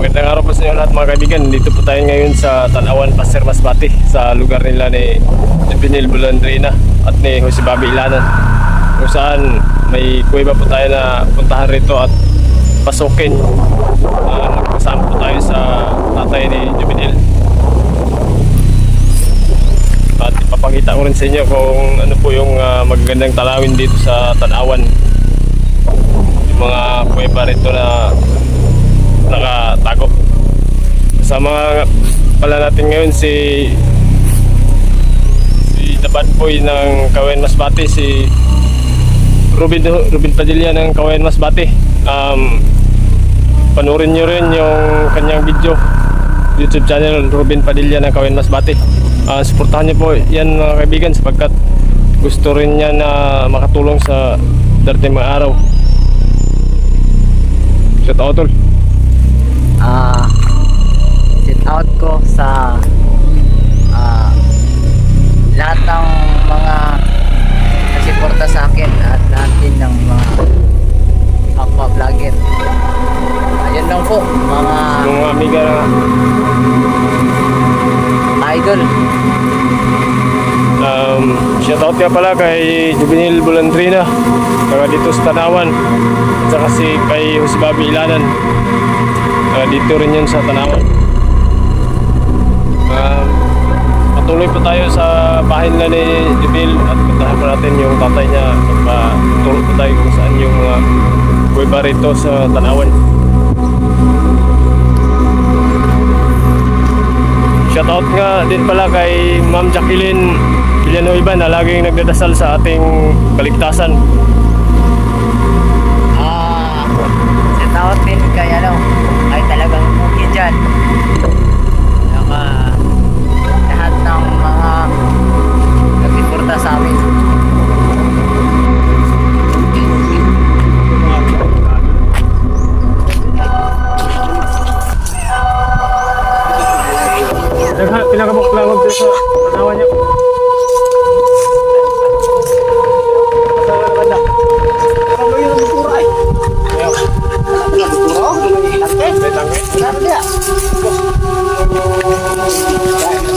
Magandang araw po sa inyo lahat mga kaibigan. Dito po tayo ngayon sa Tanawan, Paser Masbate, sa lugar nila ni Juvenil Bulandrina at ni Jose Bobby Ilanan, kung saan may kuweba po tayo na puntahan rito at pasukin. Kasama po tayo sa tatay ni Juvenil at ipapakita ko rin sa inyo kung ano po yung magagandang talawin dito sa Tanawan. Yung mga kuweba rito na nakatago. Kasama pala natin ngayon si The Bad Boy ng Kawayan Masbate, si Ruben Padilla ng Kawayan Masbate. Panoorin nyo rin yung kanyang video, YouTube channel, Ruben Padilla ng Kawayan Masbate. Suportahan nyo po yan mga kaibigan, sapagkat gusto rin niya na makatulong sa darating mga araw. Shout out tol. Sit out ko sa lahat ng mga nagsuporta sa akin at lahat din ng mga kapwa vlogger. Ayun lang po mga Amiga idol. Shout out nga pala kay Juvenil Bulandrina, taga dito sa Tanawan, at saka si kay Jose Bobby Ilanan, dito rin yun sa Tanawan. Patuloy po tayo sa bahay nila ni Juvenil at puntahan po natin yung tatay niya at tutulog po tayo kung saan yung mga kuweba rito sa Tanawan. Shoutout nga din pala kay Ma'am Jacqueline Villanueva na laging nagdadasal sa ating kaligtasan. Sit out din kay ay talagang bukid dyan. Lahat ng mga nagsuporta sa amin. Pinakabuklangon dito sa Tanawan niya. Saan na banda? Ano yung butura ay? Ano butura? May tangke? Saan niya?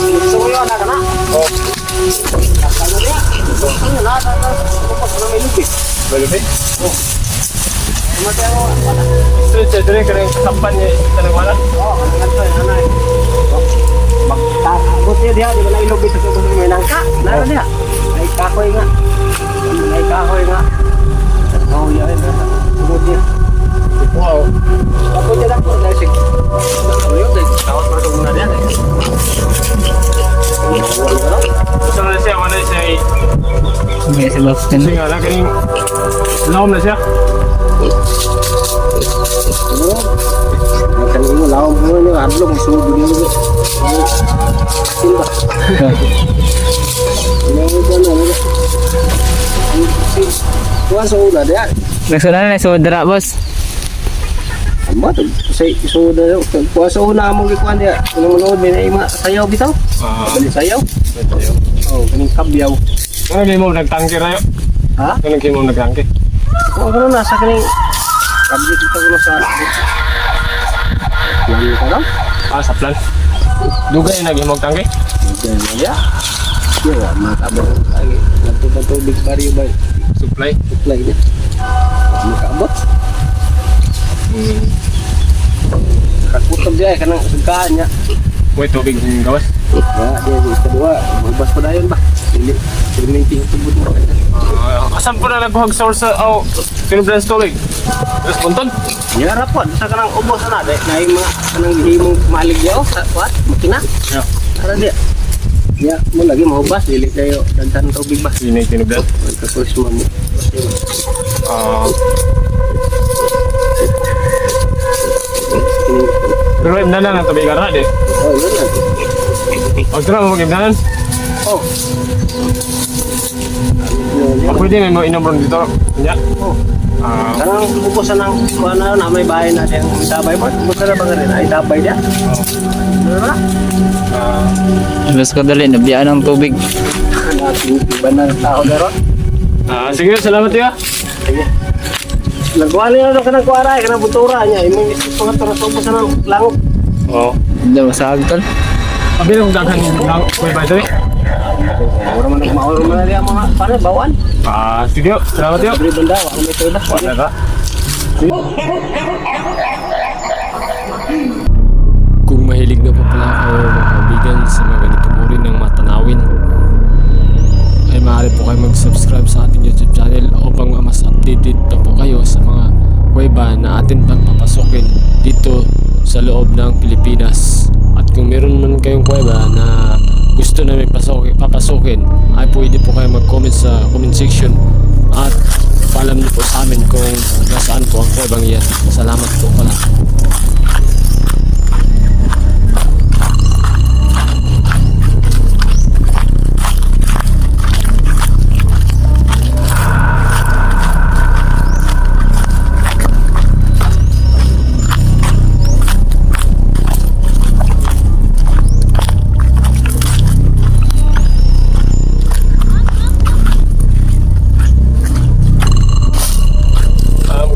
Gusto mo yun, anak na? Oo. Saan na niya? Ano na? May lupi. May lupi? Oo. Matay ako. Ito, dito rin ka rin kasampan niya. Tanong wala? Oo, ano eh. Buti dia di balai lobby sa kuno may nangka. Nara dia. Ay kahoy nga. Ay kahoy nga. Oh, ya ito. Buti. Wow. Ako dia lang po dahil sig. Yo dai tawag pa to muna dia. Gusto na siya wala siya. May Sebastian. Sige ala kaning laom na siya. Kanino laom mo ni adlong sudo ni. Simba. Kuha sa ulo dia. Nagsunan na sudra boss. Amo to say sudo kuha sa una mo gikuan dia. Kuno mo ni ima sayaw bitaw. Bali sayaw. Oh, kaning kabyaw. Ano di mo nagtangke rayo? Ha? Ano di mo nagtangke? Oh, ano na sa kaning kabyaw kita kuno sa. Lalo ka daw? Sa plan. Dugay na gihimog tangke? Ya. Yo, makabot lagi. Nagtutup tubig bariyo ba? Supply. Supply dia. Makabot. Kakutob dia kanang sukaan niya. Wait, tubig ng gawas. Ya, dia di kedua, bebas padayon ba? Dili perminting tubod mo. Asan po na nagbuhag source sa tinublan sa tubig? Terus buntod? Ya rapon sa kanang ubos na dai na mga kanang himong malig dia sa what? Makina. Ya. Ara dia. Ya, mo lagi mahubas dili kayo daghan tubig ba? Yun yung tinublan. Tapos mo. Pero imdanan ang tubig ara di? Oh, yun na. Huwag ito na mo mag-imdanan. Oh. Pwede may mo inom ron dito. Kanya? Oh. Kanang ubos na kuha na may bahay na yung dabay mo. Ubos na ba nga rin? Ay dabay dia. Ano na? Mas ko dali nabiyaan ng tubig. Natin iba na tao na ron. Sige, salamat ya. Sige. Nagkuha niya na kanang kuwaray, kanang butura niya. Imong isip ko nga sa ubos ng langok. Oo. Hindi masahag tol. Abi nung daghan lang kuya ba ito? Mauro man na mga para bawan. Ah, sige. Salamat yo. Libre banda, ako may tulas. Wala ka. Kung mahilig na po pala kayo mga kaibigan sa mga ganitong uri ng matanawin, ay maaari po kayo mag-subscribe sa ating YouTube channel upang mas updated pa po kayo sa mga kuweba na atin pagpapasokin dito sa loob ng Pilipinas. At kung meron man kayong kuweba na gusto namin papasokin, ay pwede po kayo mag-comment sa comment section at paalam niyo po sa amin kung nasaan po ang kuwebang iyan. Salamat po pala.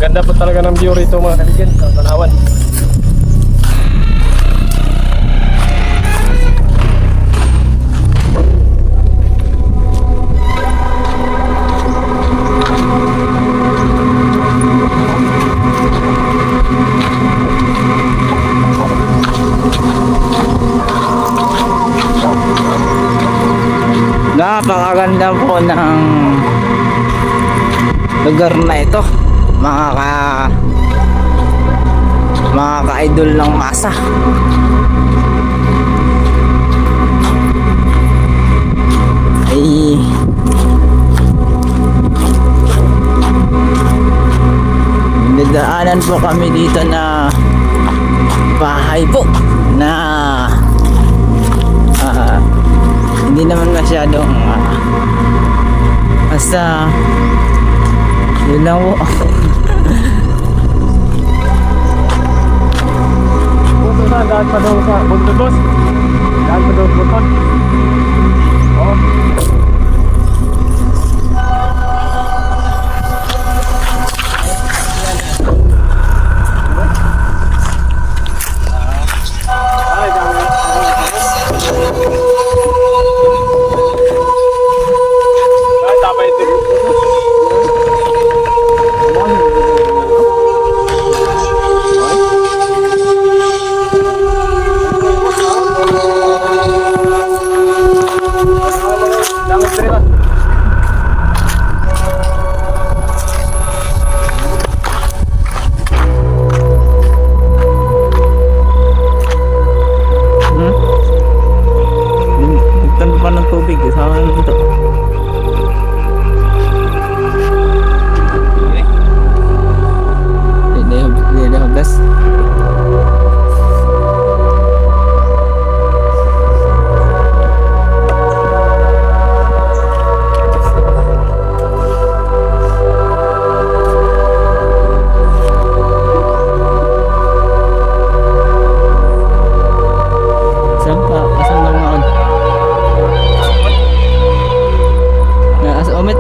Ganda po talaga ng view rito mga kaibigan sa Tanawan. Napakaganda po ng lugar na ito, mga ka-idol ng masa. Ay nadaanan po kami dito na bahay po na hindi naman masyadong basta yun lang po. Buto na, daan pa daw sa Buntod boss. Daan pa daw sa Buntod. Oo.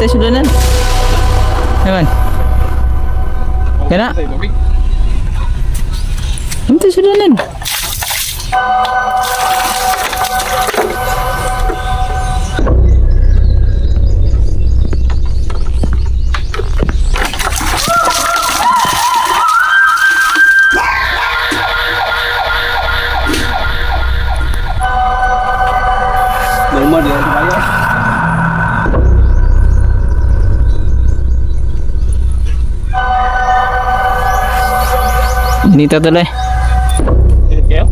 Sudanan. Naman. Kena. Ito sudanan. Normal dia bayar. Dito tuloy. Dito kayo?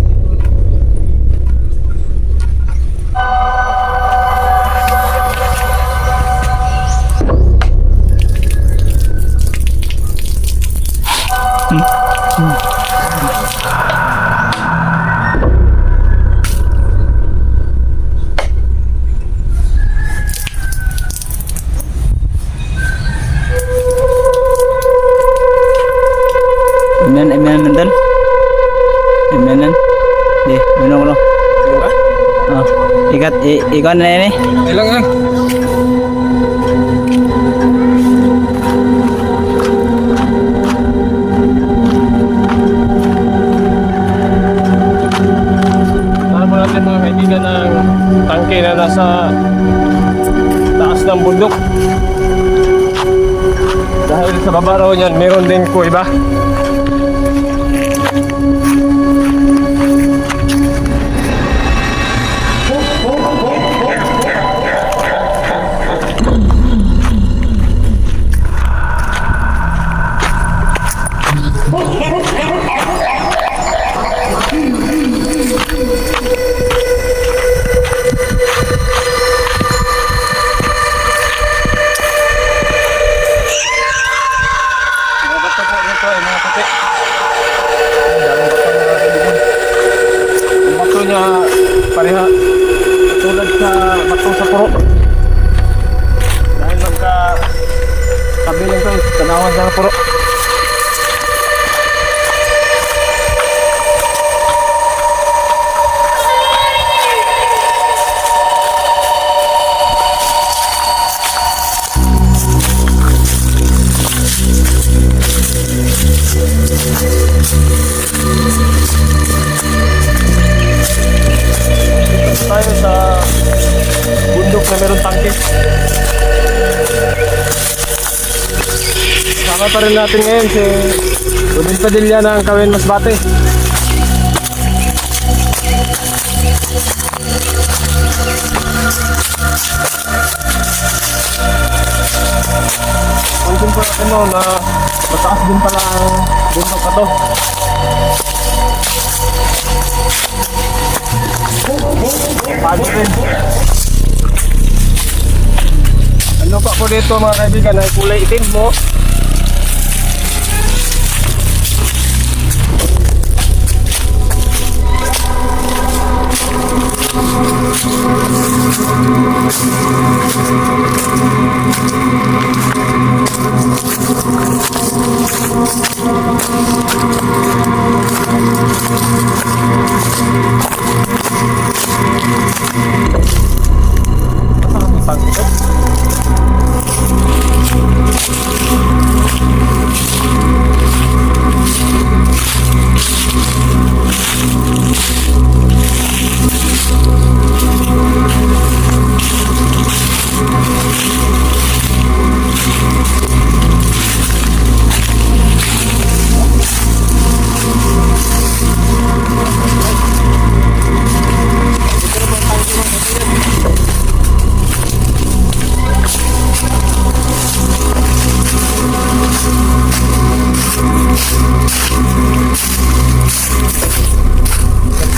Iman mental. Imanan. Di, minum lo. Oh, ikan na ini. Ilang lang. tangke na nasa taas ng bundok. Dahil sa baba raw niyan, meron din kuweba. Pareha tulad sa batong sa puro, dahil magka kabiling to tanawan sa puro. Tayo sa bundok na meron tangke. Sama pa rin natin ngayon si Rodin Padilla ng Kawin Masbate. Pansin po natin mo na mataas din pala ang bundok na to. Pagod din. Ano pa po dito mga kaibigan, ay kulay itim mo.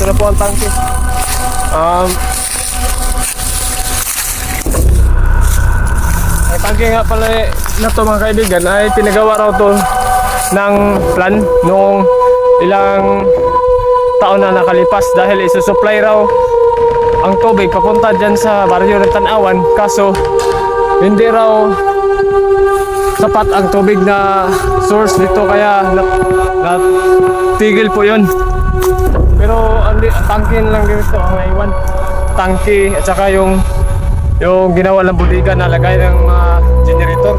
Ito na po ang tangke. Ang tangke nga pala na to mga kaibigan ay pinagawa raw to ng plan noong ilang taon na nakalipas, dahil isusupply raw ang tubig papunta dyan sa baryo ng Tanawan, kaso hindi raw sapat ang tubig na source dito, kaya natigil po yun. Pero ang tangke lang dito ang naiwan, tangke at saka yung ginawa ng budiga na lagay ng mga generator.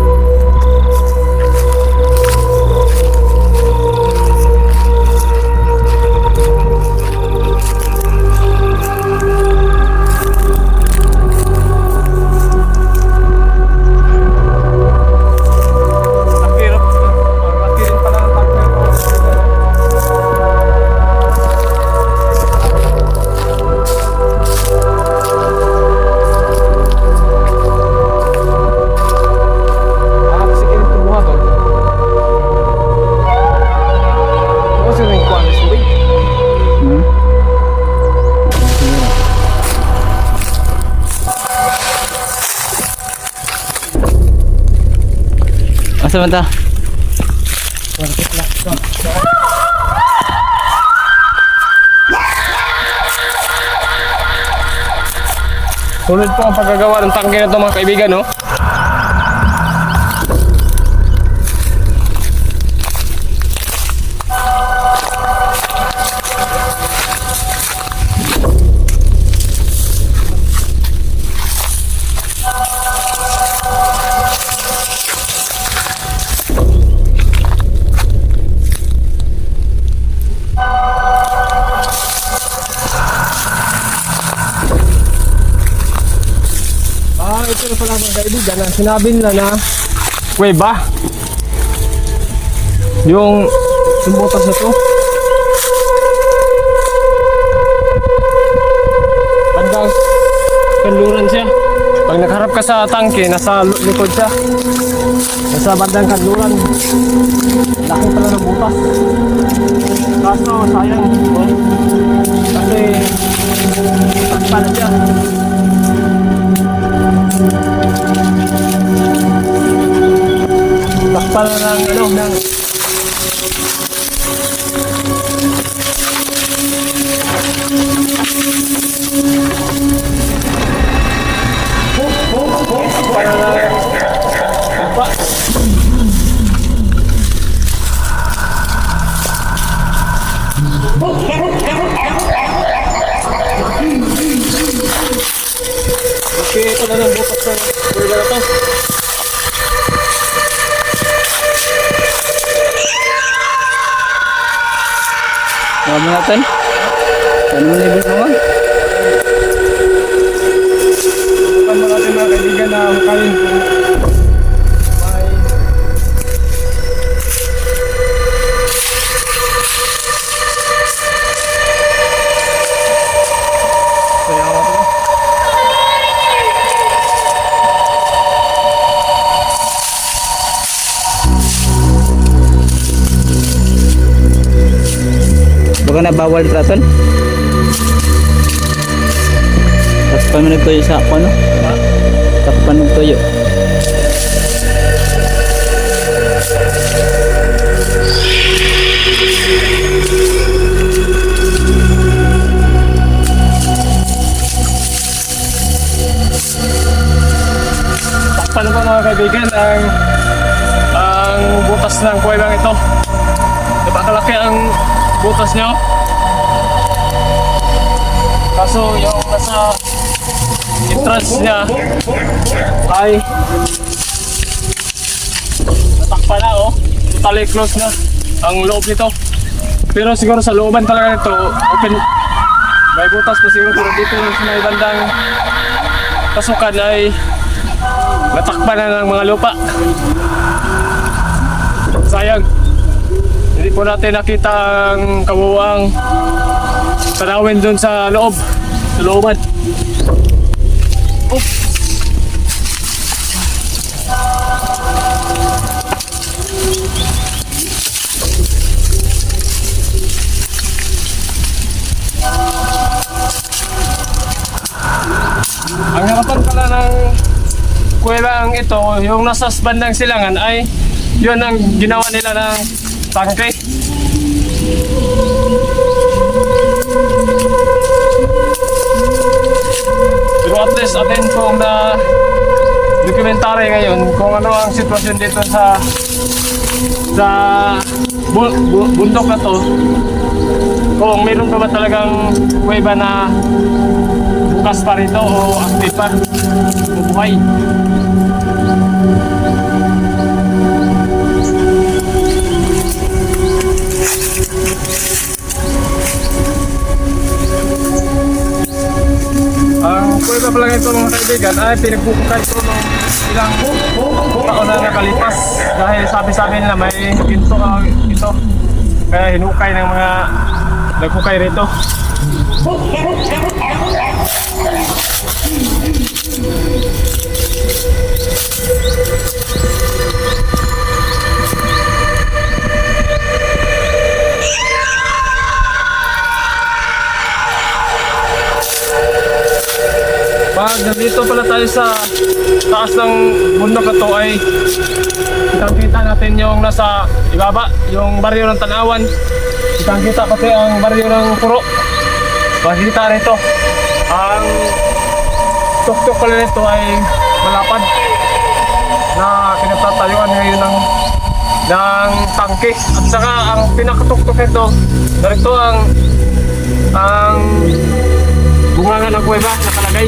Asa man ta? Tulad po ang paggagawa ng tangke na ito mga kaibigan, no? nga pala mga kaibigan, ang sinabi nila na kuweba. Yung butas na to. Bandang kanluran siya. Pag nakaharap ka sa tangke, nasa likod siya. Nasa bandang kanluran. Laki pala ng butas. Kaso sayang. Oh. Kasi takpa na siya. Takpa na ng okay, ito na lang bukas ng burger na to. Ano natin? Ano mo label naman? Bukan mo natin mga kaibigan na hukayin kung may kaya ako ito. Baka na bawal traton? Takpan mo nagtuyo sa ako, no? Takpan mo nagtuyo. Takpan ba mga kaibigan ang butas ng kuwebang ito? Diba kalaki ang butas niya? Kaso yung nasa entrance niya ay natakpan na, oh. Totally close na ang loob nito. Pero siguro sa looban talaga nito open, may butas pa siguro, pero dito sa may bandang pasukan ay natakpan na ng mga lupa. Sayang, hindi po natin nakita ang kabuuang tanawin dun sa loob, sa looban. Oh. Ang harapan pala ng kuwebang ito, yung nasa bandang silangan ay yun ang ginawa nila ng tangke. Pero at least atin kung na dokumentary ngayon kung ano ang sitwasyon dito sa bundok na to, kung mayroon pa ba talagang kuweba na bukas pa rito o active pa o buhay. Ang kuweba pala ito mga kaibigan ay pinagbubukan ito ng ilang taon na nakalipas dahil sabi-sabi nila may ginto ito, kaya hinukay ng mga naghukay rito. Pag nandito pala tayo sa taas ng bundok na to ay kitang-kita natin yung nasa ibaba, yung baryo ng Tanawan. Kitang-kita pati ang baryo ng Puro. Makikita rito ang tuktok pala nito ay malapad na pinatatayuan ngayon ng tangke. At saka ang pinakatuktok nito, narito ang bunga ng kuweba nakalagay.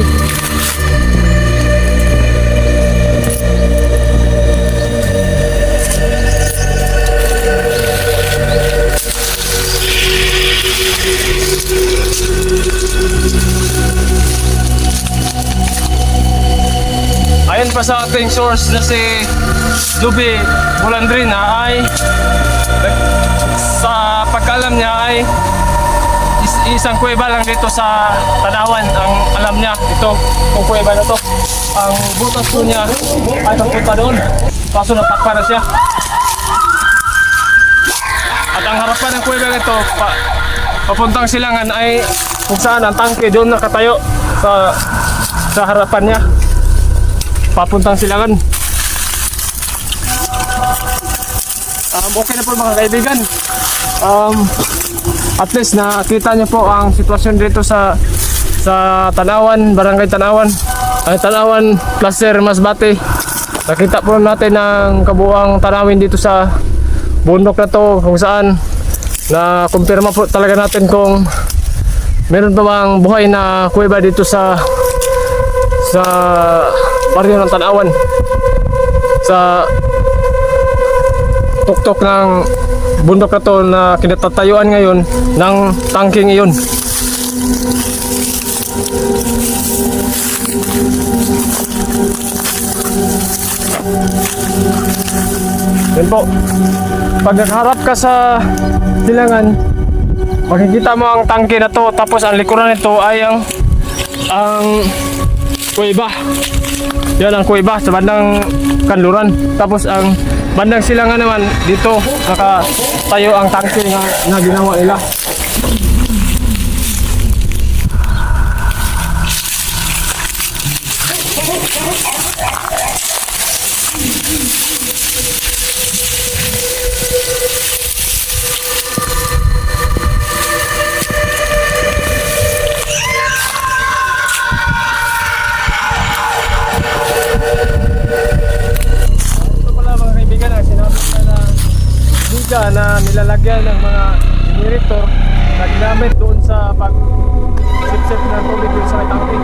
Ayon pa sa ating source na si Juby Bulandrina ay sa pagkaalam niya ay isang kuweba lang dito sa Tanawan ang alam niya. Ito, kung kuweba na to. Ang butas po niya ay napunta doon. Kaso natakpa na siya. At ang harapan ng kuweba nito, papuntang silangan ay kung saan ang tangke doon nakatayo sa harapan niya. Papuntang silangan. Okay na po mga kaibigan. At least nakita niyo po ang sitwasyon dito sa Tanawan, Barangay Tanawan. Tanawan, Placer, Masbate. Nakita po natin ang kabuuang tanawin dito sa bundok na to, kung saan na kumpirma po talaga natin kung meron pa bang buhay na kuweba dito sa baryo ng Tanawan, sa tuktok ng bundok na to na kinatatayuan ngayon ng tangking iyon. Yan po, pag nakaharap ka sa silangan, makikita mo ang tangke na to, tapos ang likuran nito ay ang kuweba. Yan ang kuweba sa bandang kanluran. Tapos ang bandang silangan naman, dito nakatayo ang tangke na ginawa nila. Na nilalagyan ng mga generator na ginamit doon sa pag-sip-sip ng tubig doon sa may tangke.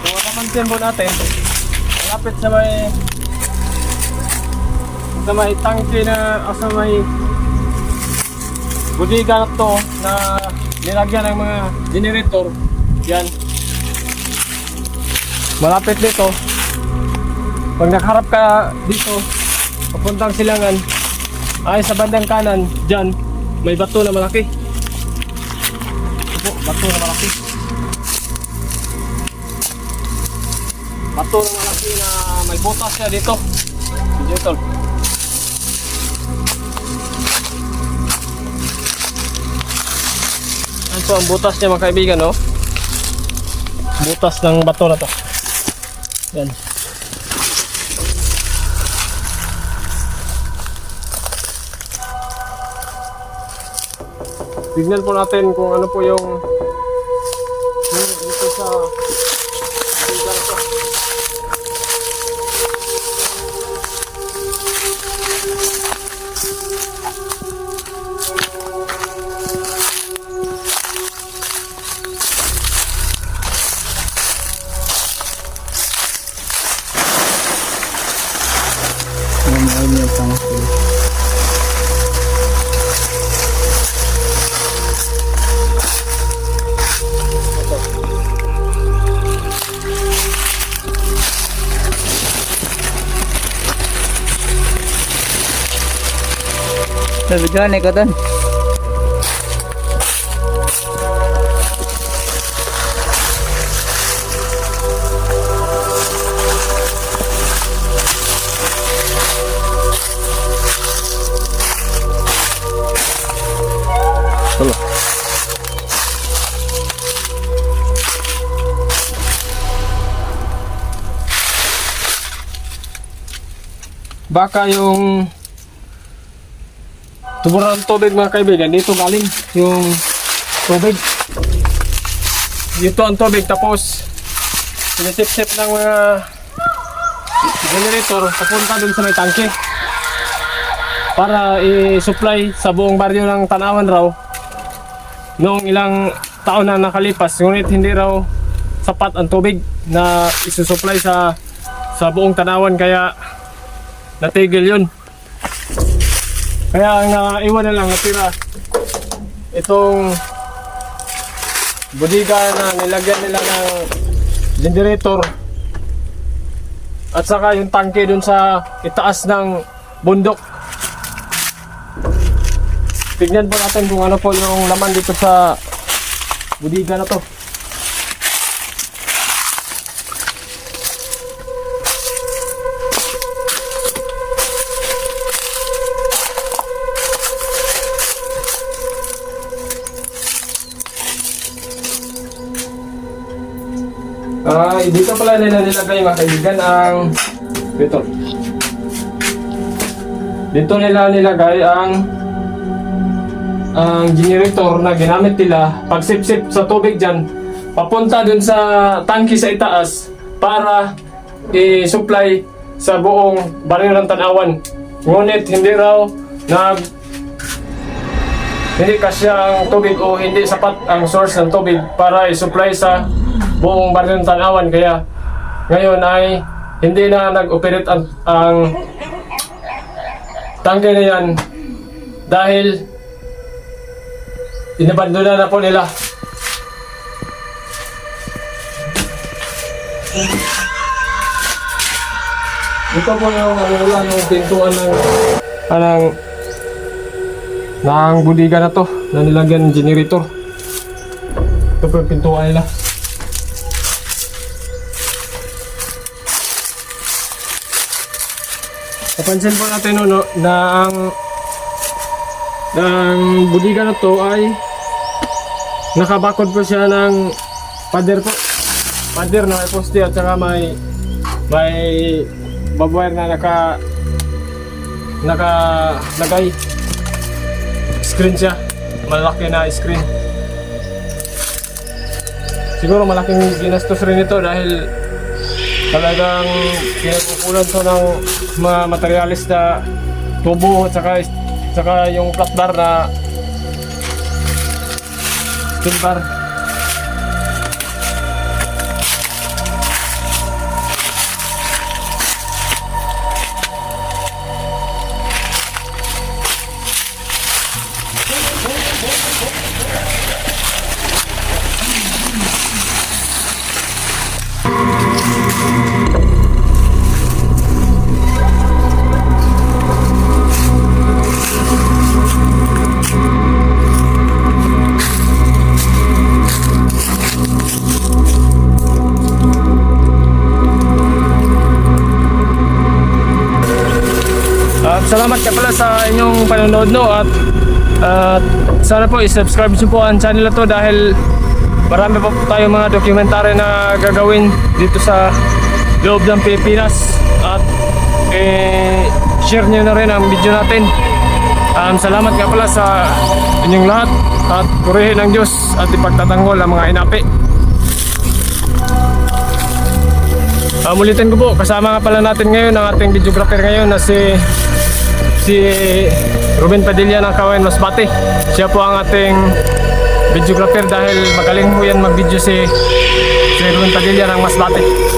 Kung mapapansin po natin, malapit sa may tangke na sa may budiga na to na nilagyan ng mga generator. Yan, malapit dito. Pag nakaharap ka dito papuntang silangan ay sa bandang kanan dyan may bato na malaki. Ito po, bato na malaki. Bato na malaki na may butas siya dito. Dito. So ang butas niya mga kaibigan, no? Butas ng bato na to. Yan. Tignan po natin kung ano po yung dito sa lugar to. Nabidyohan ko doon. Baka yung tuburan ng tubig mga kaibigan, dito galing yung tubig. Dito ang tubig, tapos sinisip-sip ng mga generator papunta dun sa may tangke para i-supply sa buong baryo ng Tanawan raw noong ilang taon na nakalipas. Ngunit hindi raw sapat ang tubig na isusupply sa sa buong Tanawan kaya natigil yun. Kaya ang naiwan na lang natira itong bodega na nilagyan nila ng generator at saka yung tangke dun sa itaas ng bundok. Tignan po natin kung ano po yung laman dito sa bodega na to. Dito pala nila nilagay mga kaibigan ang dito nila nilagay ang generator na ginamit nila pag sip-sip sa tubig dyan papunta dun sa tangke sa itaas para i-supply sa buong baryo ng Tanawan. Ngunit hindi raw hindi kasya ang tubig o hindi sapat ang source ng tubig para i-supply sa buong baryo ng Tanawan, kaya ngayon ay hindi na nag-operate ang tangke na yan dahil inabandona na po nila. Ito po yung pintuan ng bodega na to na nilagyan ng generator. Ito po yung pintuan nila. Napansin po natin na ang bodega na to ay nakabakod po siya ng pader po. Pader na may poste at saka may barbwire na nakalagay. Screen siya. Malaki na screen. Siguro malaking ginastos rin ito dahil talagang pinagkukulan to ng mga materialis na tubo at saka yung flat bar na steel bar. Salamat ka pala sa inyong panonood at sana po i-subscribe niyo po ang channel na to dahil marami pa po tayong mga dokumentary na gagawin dito sa loob ng Pilipinas at share niyo na rin ang video natin. Salamat ka pala sa inyong lahat at purihin ng Diyos at ipagtatanggol ang mga inapi. Ulitin ko po, kasama nga pala natin ngayon ang ating videographer ngayon na si Ruben Padilla ng Kawayan Masbate. Siya po ang ating videographer dahil magaling po yan mag-video si Ruben Padilla ng Masbate.